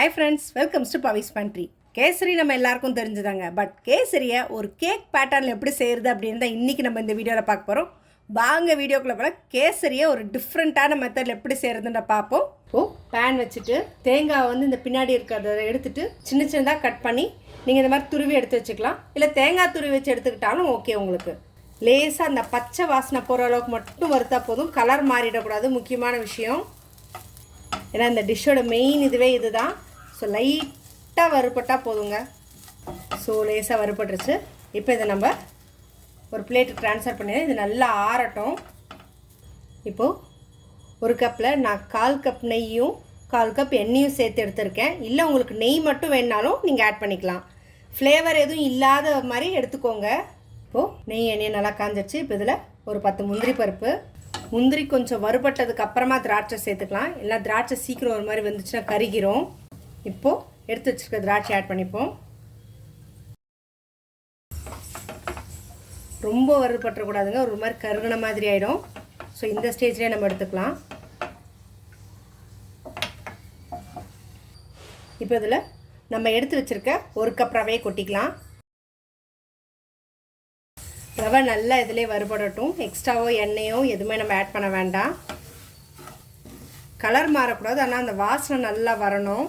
Hi friends, welcome to Pavi's Pantry. Kesari நம்ம எல்லாருக்கும் தெரிஞ்சுதாங்க. But கேசரியை ஒரு கேக் பேட்டர்னில் எப்படி செய்கிறது அப்படின்னு தான் இன்றைக்கி நம்ம இந்த வீடியோவில் பார்க்க போகிறோம். வாங்க வீடியோக்குள்ளே போல கேசரியை ஒரு டிஃப்ரெண்ட்டான மெத்தடில் எப்படி செய்கிறதுன்னு பார்ப்போம். பேன் வச்சுட்டு தேங்காய் வந்து இந்த பின்னாடி இருக்கிறத எடுத்துகிட்டு சின்ன சின்னதாக கட் பண்ணி நீங்கள் இந்த மாதிரி துருவி எடுத்து வச்சுக்கலாம். இல்லை தேங்காய் துருவி வச்சு எடுத்துக்கிட்டாலும் ஓகே. உங்களுக்கு லேசாக அந்த பச்சை வாசனை போகிற அளவுக்கு மட்டும் வறுத்தா போதும். கலர் மாறிடக்கூடாது, முக்கியமான விஷயம். ஏன்னா இந்த டிஷ்ஷோட மெயின் இதுவே இதுதான். ஸோ லைட்டாக வறுபட்டால் போதுங்க. ஸோ லேசாக வறுபட்டுருச்சு. இப்போ இதை நம்ம ஒரு பிளேட்டுக்கு ட்ரான்ஸ்ஃபர் பண்ணி இது நல்லா ஆறட்டும். இப்போது ஒரு கப்பில் நான் 1/4 கப் நெய்யும் 1/4 கப் எண்ணெயும் சேர்த்து எடுத்துருக்கேன். இல்லை உங்களுக்கு நெய் மட்டும் வேணுனாலும் நீங்கள் ஆட் பண்ணிக்கலாம். ஃப்ளேவர் எதுவும் இல்லாத மாதிரி எடுத்துக்கோங்க. இப்போது நெய் எண்ணெய் நல்லா காஞ்சிடுச்சு. இப்போ இதில் ஒரு 10 முந்திரி பருப்பு. முந்திரி கொஞ்சம் வறுபட்டதுக்கு அப்புறமா திராட்சை சேர்த்துக்கலாம். இல்லை திராட்சை சீக்கிரம் ஒரு மாதிரி வந்துச்சுன்னா கருகிரும். இப்போது எடுத்து வச்சுருக்க திராட்சை ஆட் பண்ணிப்போம். ரொம்ப வறுபட்டக்கூடாதுங்க, ஒரு மாதிரி கருகின மாதிரி ஆகிடும். ஸோ இந்த ஸ்டேஜ்லேயே நம்ம எடுத்துக்கலாம். இப்போ இதில் நம்ம எடுத்து வச்சுருக்க 1 கப் ரவையை கொட்டிக்கலாம். ரவை நல்லா இதிலே வறுபடட்டும். எக்ஸ்ட்ராவோ எண்ணெயோ எதுவுமே நம்ம ஆட் பண்ண வேண்டாம். கலர் மாறக்கூடாது, ஆனால் அந்த வாசனை நல்லா வரணும்.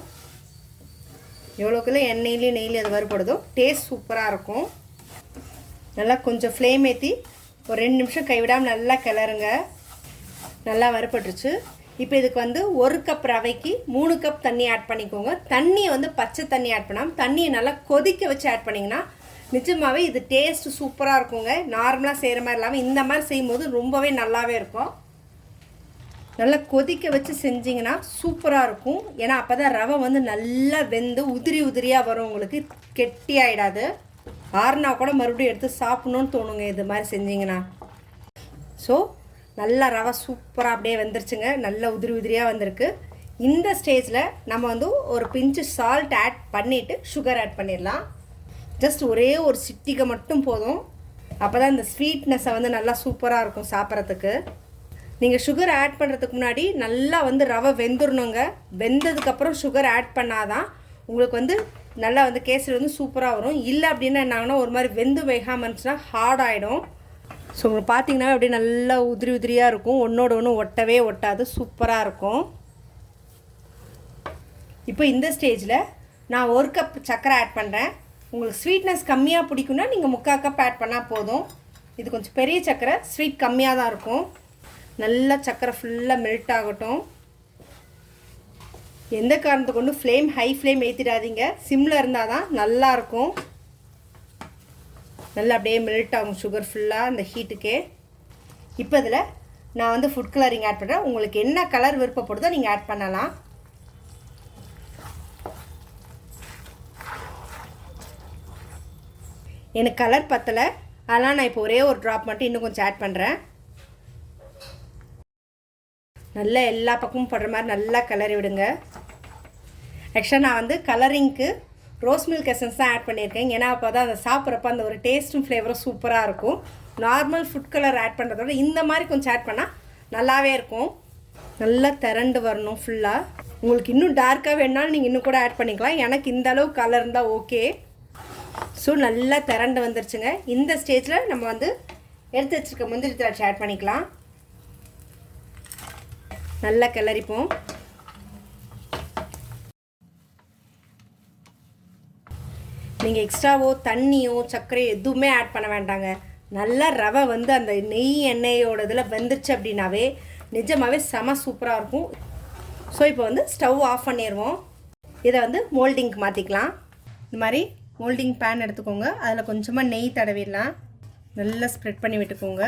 எவ்வளோக்குள்ள எண்ணெயிலையும் நெய்லையும் அது வறுபடுதோ டேஸ்ட் சூப்பராக இருக்கும். நல்லா கொஞ்சம் ஃப்ளேம் ஏற்றி ஒரு 2 நிமிஷம் கைவிடாமல் நல்லா கிளறுங்க. நல்லா வறுபட்டுருச்சு. இப்போ இதுக்கு வந்து 1 கப் ரவைக்கு 3 கப் தண்ணி ஆட் பண்ணிக்கோங்க. தண்ணியை வந்து பச்சை தண்ணி ஆட் பண்ணாமல் தண்ணியை நல்லா கொதிக்க வச்சு ஆட் பண்ணிங்கன்னா நிஜமாகவே இது டேஸ்ட்டு சூப்பராக இருக்குங்க. நார்மலாக செய்கிற மாதிரி இல்லாமல் இந்த மாதிரி செய்யும்போது ரொம்பவே நல்லாவே இருக்கும். நல்லா கொதிக்க வச்சு செஞ்சிங்கன்னா சூப்பராக இருக்கும். ஏன்னா அப்போ தான் ரவை வந்து நல்லா வெந்து உதிரி உதிரியாக வரும். உங்களுக்கு கெட்டி ஆகிடாது. ஆறுனா கூட மறுபடியும் எடுத்து சாப்பிட்ணுன்னு தோணுங்க இது மாதிரி செஞ்சிங்கன்னா. ஸோ நல்லா ரவை சூப்பராக அப்படியே வெந்துருச்சுங்க. நல்லா உதிரி உதிரியாக வந்திருக்கு. இந்த ஸ்டேஜில் நம்ம வந்து ஒரு பிஞ்சு சால்ட் ஆட் பண்ணிவிட்டு சுகர் ஆட் பண்ணிடலாம். ஜஸ்ட் ஒரே ஒரு சிட்டிகை மட்டும் போதும். அப்போ தான் இந்த ஸ்வீட்னஸை வந்து நல்லா சூப்பராக இருக்கும் சாப்பிட்றதுக்கு. நீங்கள் சுகர் ஆட் பண்ணுறதுக்கு முன்னாடி நல்லா வந்து ரவை வெந்துடணுங்க. வெந்ததுக்கப்புறம் சுகர் ஆட் பண்ணாதான் உங்களுக்கு வந்து நல்லா வந்து கேசரி வந்து சூப்பராக வரும். இல்லை அப்படின்னா என்னாங்கன்னா ஒரு மாதிரி வெந்து வேகாமல் இருந்துச்சுன்னா ஹார்ட் ஆகிடும். ஸோ உங்களுக்கு பார்த்தீங்கன்னா அப்படியே நல்லா உதிரி உதிரியாக இருக்கும். ஒன்றோட ஒன்று ஒட்டவே ஒட்டாது, சூப்பராக இருக்கும். இப்போ இந்த ஸ்டேஜில் நான் 1 கப் சர்க்கரை ஆட் பண்ணுறேன். உங்களுக்கு ஸ்வீட்னஸ் கம்மியாக பிடிக்குன்னா நீங்கள் 3/4 கப் ஆட் பண்ணால் போதும். இது கொஞ்சம் பெரிய சர்க்கரை, ஸ்வீட் கம்மியாக தான் இருக்கும். நல்லா சர்க்கரை ஃபுல்லாக மெல்ட் ஆகட்டும். எந்த காரணத்தை கொண்டு ஹை ஃப்ளேம் ஏற்றிடாதீங்க. சிம்மில் இருந்தால் தான் நல்லாயிருக்கும். நல்லா அப்படியே மெல்ட் ஆகும் சுகர் ஃபுல்லாக அந்த ஹீட்டுக்கே. இப்போ இதில் நான் வந்து ஃபுட் கலரிங் ஆட் பண்ணுறேன். உங்களுக்கு என்ன கலர் விருப்பப்படுதோ நீங்கள் ஆட் பண்ணலாம். எனக்கு கலர் பத்தலை, அதனால் நான் இப்போ ஒரே ஒரு ட்ராப் மட்டும் இன்னும் கொஞ்சம் ஆட் பண்ணுறேன். நல்லா எல்லா பக்கமும் படுற மாதிரி நல்லா கலரி விடுங்க. ஆக்சுவலாக நான் வந்து கலரிங்க்கு ரோஸ் மில்க் எசன்ஸ் தான் ஆட் பண்ணியிருக்கேன். ஏன்னா அப்போ தான் அதை சாப்பிட்றப்ப அந்த ஒரு டேஸ்ட்டும் ஃப்ளேவரும் சூப்பராக இருக்கும். நார்மல் ஃபுட் கலர் ஆட் பண்ணுறதோட இந்த மாதிரி கொஞ்சம் ஆட் பண்ணால் நல்லாவே இருக்கும். நல்லா திரண்டு வரணும் ஃபுல்லாக. உங்களுக்கு இன்னும் டார்க்காக வேணுனாலும் நீங்கள் இன்னும் கூட ஆட் பண்ணிக்கலாம். எனக்கு இந்த அளவு கலர் இருந்தால் ஓகே. ஸோ நல்லா திரண்டு வந்துருச்சுங்க. இந்த ஸ்டேஜில் நம்ம வந்து எடுத்து வச்சுருக்க முந்திரி திராட்சை ஆட் பண்ணிக்கலாம். நல்லா கிளறிப்போம். நீங்கள் எக்ஸ்ட்ராவோ தண்ணியோ சர்க்கரையோ எதுவுமே ஆட் பண்ண வேண்டாங்க. நல்லா ரவை வந்து அந்த நெய் எண்ணெயோட இதில் வெந்துருச்சு அப்படின்னாவே நிஜமாகவே செம சூப்பராக இருக்கும். ஸோ இப்போ வந்து ஸ்டவ் ஆஃப் பண்ணிடுவோம். இதை வந்து மோல்டிங்க்கு மாற்றிக்கலாம். இந்த மாதிரி மோல்டிங் பேன் எடுத்துக்கோங்க. அதில் கொஞ்சமாக நெய் தடவிடலாம். நல்லா ஸ்ப்ரெட் பண்ணி விட்டுக்கோங்க.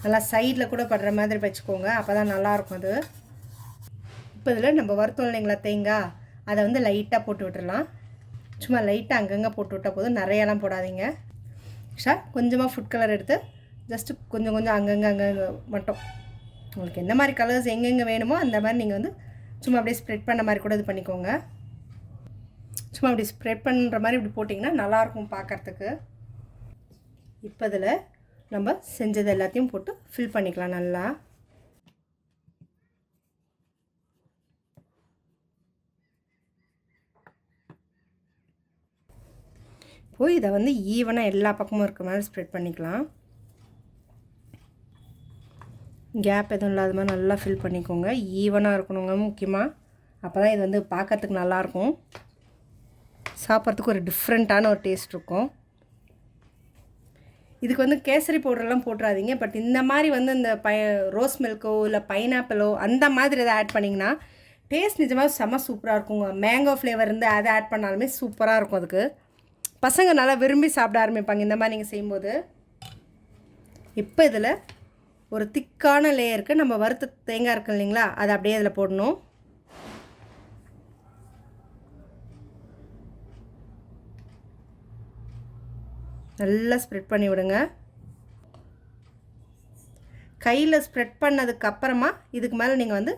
நல்லா சைடில் கூட படுற மாதிரி வச்சுக்கோங்க. அப்போ தான் நல்லாயிருக்கும் அது. இப்போ இதில் நம்ம வறுத்தோம் இல்லைங்களா தேங்காய், அதை வந்து லைட்டாக போட்டு விட்டுடலாம். சும்மா லைட்டாக அங்கங்கே போட்டு விட்டால் போதும், நிறையெல்லாம் போடாதீங்க. கொஞ்சமாக ஃபுட் கலர் எடுத்து ஜஸ்ட்டு கொஞ்சம் கொஞ்சம் அங்கங்கே மட்டும் உங்களுக்கு எந்த மாதிரி கலர்ஸ் எங்கெங்கே வேணுமோ அந்த மாதிரி நீங்கள் வந்து சும்மா அப்படியே ஸ்ப்ரெட் பண்ண மாதிரி கூட இது பண்ணிக்கோங்க. சும்மா அப்படி ஸ்ப்ரெட் பண்ணுற மாதிரி இப்படி போட்டிங்கன்னா நல்லாயிருக்கும் பார்க்குறதுக்கு. இப்போ இதில் நம்ம செஞ்சது எல்லாத்தையும் போட்டு ஃபில் பண்ணிக்கலாம் நல்லா. இப்போது இதை வந்து ஈவனாக எல்லா பக்கமும் இருக்க மாதிரி ஸ்ப்ரெட் பண்ணிக்கலாம். கேப் எதுவும் இல்லாத மாதிரி நல்லா ஃபில் பண்ணிக்கோங்க. ஈவனாக இருக்கணுங்க முக்கியமாக. அப்போ தான் இது வந்து பார்க்கறதுக்கு நல்லாயிருக்கும், சாப்பிட்றதுக்கு ஒரு டிஃப்ரெண்ட்டான ஒரு டேஸ்ட் இருக்கும். இதுக்கு வந்து கேசரி பவுடர்லாம் போட்டுறாதீங்க. பட் இந்த மாதிரி வந்து இந்த ரோஸ் மில்க்கோ இல்லை பைனாப்பிளோ அந்த மாதிரி எதாவது ஆட் பண்ணிங்கன்னா டேஸ்ட் நிஜமாக செம்ம சூப்பராக இருக்குங்க. மேங்கோ ஃப்ளேவர் இருந்து அதை ஆட் பண்ணாலுமே சூப்பராக இருக்கும். அதுக்கு பசங்க நல்லா விரும்பி சாப்பிட ஆரம்பிப்பாங்க இந்த மாதிரி நீங்கள் செய்யும்போது. இப்போ இதில் ஒரு திக்கான லேயருக்கு நம்ம வறுத்த தேங்காய் இருக்கு இல்லைங்களா, அதை அப்படியே இதில் போடணும். நல்லா ஸ்ப்ரெட் பண்ணி விடுங்க. கையில் ஸ்ப்ரெட் பண்ணதுக்கப்புறமா இதுக்கு மேலே நீங்கள் வந்து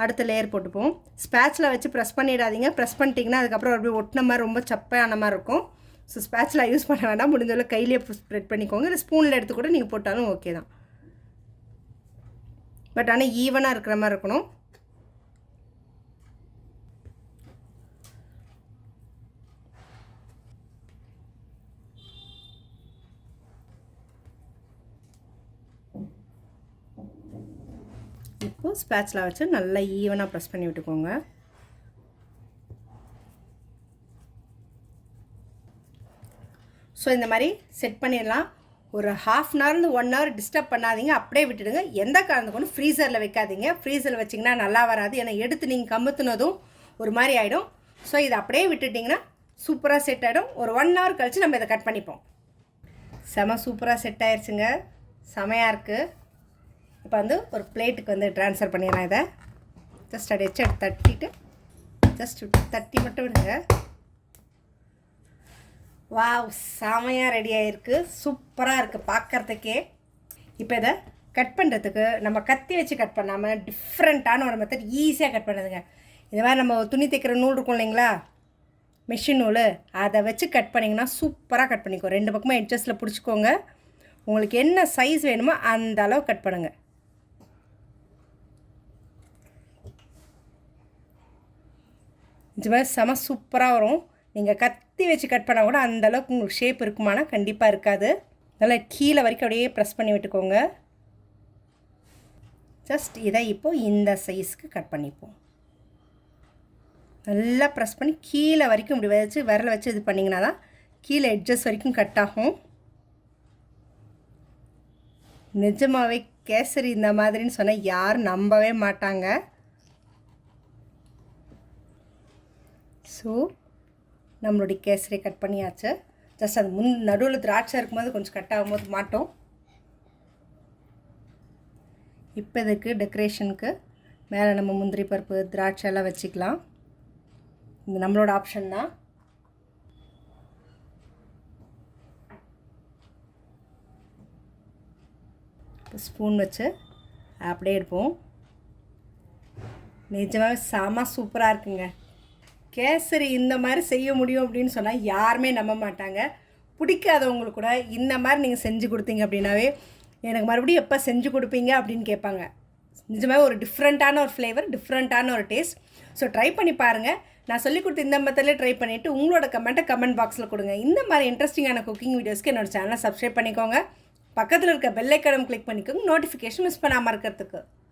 அடுத்த லேயர் போட்டுப்போம். ஸ்பேட்சில் வச்சு ப்ரெஸ் பண்ணிடாதீங்க. ப்ரெஸ் பண்ணிட்டீங்கன்னா அதுக்கப்புறம் அப்படியே ஒட்டின மாதிரி ரொம்ப சப்பையான மாதிரி இருக்கும். ஸோ ஸ்பேட்சில் யூஸ் பண்ண வேண்டாம், முடிஞ்சளவு கையிலே ஸ்ப்ரெட் பண்ணிக்கோங்க. இல்லை ஸ்பூனில் எடுத்து கூட நீங்கள் போட்டாலும் ஓகே தான். பட் ஆனால் ஈவனாக இருக்கிற மாதிரி இருக்கணும். இப்போது ஸ்பேட்சில் வச்சு நல்லா ஈவனாக ப்ரெஸ் பண்ணி விட்டுக்கோங்க. ஸோ இந்த மாதிரி செட் பண்ணிடலாம். ஒரு 1/2 hour 1 hour டிஸ்டர்ப் பண்ணாதீங்க, அப்படியே விட்டுடுங்க. எந்த காரணத்துக்கு கொண்டு ஃப்ரீசரில் வைக்காதீங்க. ஃப்ரீசரில் வச்சிங்கன்னா நல்லா வராது. ஏன்னா எடுத்து நீங்கள் கமுத்துனதும் ஒரு மாதிரி ஆகிடும். ஸோ இதை அப்படியே விட்டுட்டிங்கன்னா சூப்பராக செட் ஆகிடும். ஒரு 1 hour கழித்து நம்ம இதை கட் பண்ணிப்போம். செம சூப்பராக செட் ஆயிடுச்சுங்க, செமையாக இருக்குது. இப்போ வந்து ஒரு பிளேட்டுக்கு வந்து ட்ரான்ஸ்ஃபர் பண்ணிடலாம். இதை ஜஸ்ட் அதை வச்சு தட்டிட்டு ஜஸ்ட் தட்டி மட்டும் விடுங்க. வாவ், செமையாக ரெடி ஆகிருக்கு, சூப்பராக இருக்குது பார்க்குறதுக்கே. இப்போ இதை கட் பண்ணுறதுக்கு நம்ம கத்தி வச்சு கட் பண்ணாமல் டிஃப்ரெண்ட்டான ஒரு மெத்தட் ஈஸியாக கட் பண்ணுதுங்க. இந்த மாதிரி நம்ம துணி தைக்கிற நூல் இருக்கும் இல்லைங்களா, மிஷின் நூல், அதை வச்சு கட் பண்ணிங்கன்னா சூப்பராக கட் பண்ணிக்கோ. 2 பக்கமும் எட்ஜஸில் பிடிச்சிக்கோங்க. உங்களுக்கு என்ன சைஸ் வேணுமோ அந்த அளவு கட் பண்ணுங்கள். இது மாதிரி செம சூப்பராக வரும். நீங்கள் கத்தி வச்சு கட் பண்ணால் கூட அந்தளவுக்கு உங்களுக்கு ஷேப் இருக்குமானா கண்டிப்பாக இருக்காது. நல்லா கீழே வரைக்கும் அப்படியே ப்ரெஸ் பண்ணி விட்டுக்கோங்க. ஜஸ்ட் இதை இப்போது இந்த சைஸ்க்கு கட் பண்ணிப்போம். நல்லா ப்ரெஸ் பண்ணி கீழே வரைக்கும் இப்படி வச்சு விரலை வச்சு இது பண்ணிங்கன்னா தான் கீழே எட்ஜஸ் வரைக்கும் கட் ஆகும். நிஜமாகவே கேசரி இந்த மாதிரின்னு சொன்னால் யாரும் நம்பவே மாட்டாங்க. ஸோ நம்மளுடைய கேசரி கட் பண்ணியாச்சு. ஜஸ்ட் அது நடுவில் திராட்சை இருக்கும்போது கொஞ்சம் கட் ஆகும்போது மாட்டோம். இப்போ இதுக்கு டெக்கரேஷனுக்கு மேலே நம்ம முந்திரி பருப்பு திராட்சை எல்லாம் வச்சுக்கலாம். இது நம்மளோட ஆப்ஷன் தான். இப்போ ஸ்பூன் வச்சு அப்படியே எடுப்போம். நிஜமாகவே செம சூப்பராக இருக்குங்க. கேசரி இந்த மாதிரி செய்ய முடியும் அப்படின்னு சொன்னால் யாருமே நம்ப மாட்டாங்க. பிடிக்காதவங்களுக்கு கூட இந்த மாதிரி நீங்கள் செஞ்சு கொடுத்தீங்க அப்படின்னாவே எனக்கு மறுபடியும் எப்போ செஞ்சு கொடுப்பீங்க அப்படின்னு கேட்பாங்க. நிஜமாகவே ஒரு டிஃப்ரெண்ட்டான ஒரு ஃப்ளேவர், டிஃப்ரெண்ட்டான ஒரு டேஸ்ட். ஸோ ட்ரை பண்ணி பாருங்கள். நான் சொல்லிக் கொடுத்த இந்த மெத்தட்லேயே ட்ரை பண்ணிவிட்டு உங்களோட கமெண்ட்டை கமெண்ட் பாக்ஸில் கொடுங்க. இந்த மாதிரி இன்ட்ரெஸ்டிங்கான குக்கிங் வீடியோஸ்க்கு என்னோடய சேனலை சப்ஸ்கிரைப் பண்ணிக்கோங்க. பக்கத்தில் இருக்க பெல் ஐக்கானை கிளிக் பண்ணிக்கோங்க, நோட்டிஃபிகேஷன் மிஸ் பண்ணாமல் இருக்கிறதுக்கு.